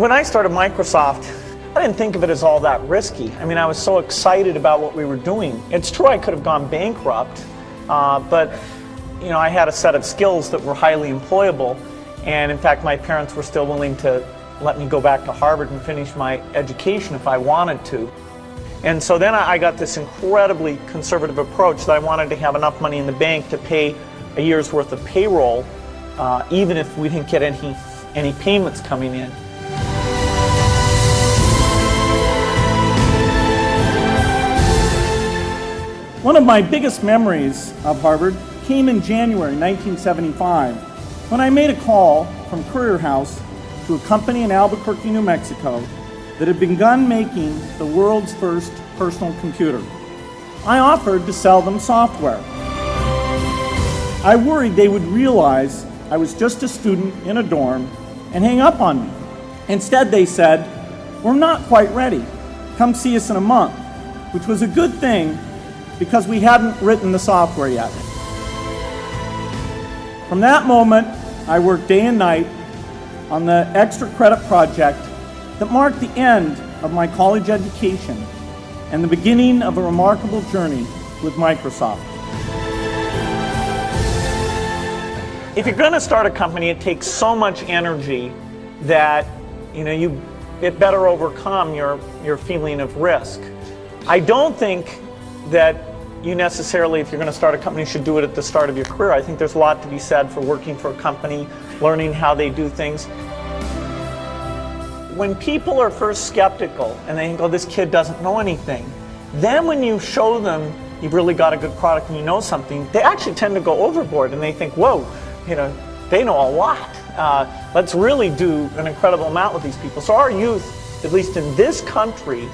When I started Microsoft, I didn't think of it as all that risky. I mean, I was so excited about what we were doing. It's true I could have gone bankrupt, but you know, I had a set of skills that were highly employable, and in fact, my parents were still willing to let me go back to Harvard and finish my education if I wanted to. And so then I got this incredibly conservative approach that I wanted to have enough money in the bank to pay a year's worth of payroll, even if we didn't get any payments coming in. One of my biggest memories of Harvard came in January 1975 when I made a call from Courier House to a company in Albuquerque, New Mexico that had begun making the world's first personal computer. I offered to sell them software. I worried they would realize I was just a student in a dorm and hang up on me. Instead, they said, "We're not quite ready. Come see us in a month," which was a good thing because we hadn't written the software yet. From that moment, I worked day and night on the extra credit project that marked the end of my college education and the beginning of a remarkable journey with Microsoft. If you're going to start a company, it takes so much energy that it better overcome your feeling of risk. I don't think that you necessarily, if you're going to start a company, should do it at the start of your career. I think there's a lot to be said for working for a company, learning how they do things. When people are first skeptical and they think, "Oh, this kid doesn't know anything," then when you show them you've really got a good product and you know something, they actually tend to go overboard and they think, "Whoa, they know a lot. Let's really do an incredible amount with these people." So our youth, at least in this country,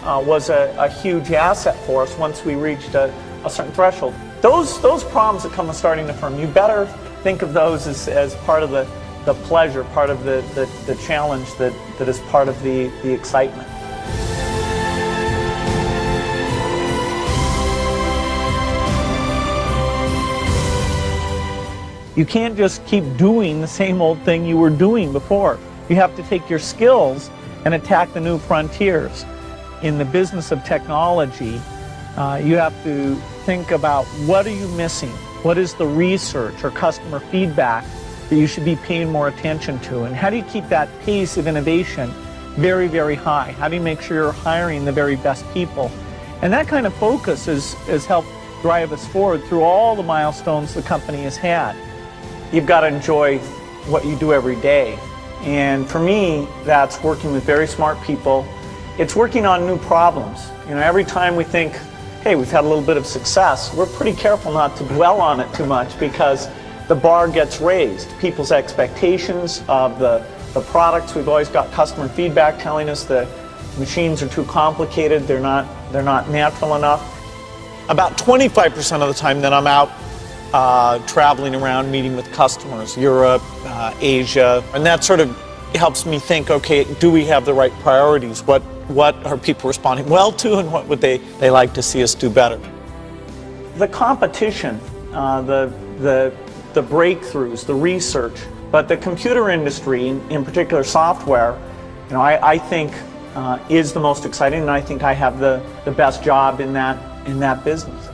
was a huge asset for us once we reached a certain threshold. Those problems that come with starting a firm, you better think of those as part of the pleasure, part of the challenge that is part of the excitement. You can't just keep doing the same old thing you were doing before. You have to take your skills and attack the new frontiers. In the business of technology, you have to think about what are you missing? What is the research or customer feedback that you should be paying more attention to? And how do you keep that pace of innovation very, very high? How do you make sure you're hiring the very best people? And that kind of focus has helped drive us forward through all the milestones the company has had. You've got to enjoy what you do every day. And for me, that's working with very smart people. It's working on new problems. Every time we think, hey, we've had a little bit of success, we're pretty careful not to dwell on it too much because the bar gets raised. People's expectations of the products, we've always got customer feedback telling us the machines are too complicated, they're not natural enough. About 25% of the time then I'm out traveling around meeting with customers, Europe, Asia, and that sort of helps me think, okay, do we have the right priorities? What are people responding well to, and what would they like to see us do better? The competition, the breakthroughs, the research, but the computer industry, in particular software, I think is the most exciting, and I think I have the best job in that business.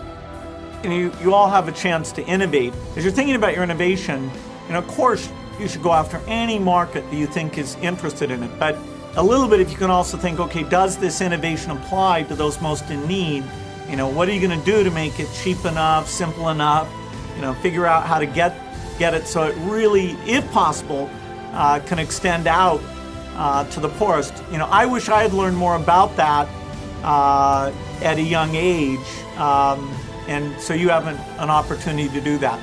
And you all have a chance to innovate. As you're thinking about your innovation, of course, you should go after any market that you think is interested in it. But a little bit, if you can also think, okay, does this innovation apply to those most in need? What are you going to do to make it cheap enough, simple enough? Figure out how to get it so it really, if possible, can extend out to the poorest. I wish I had learned more about that at a young age. And so you have an opportunity to do that.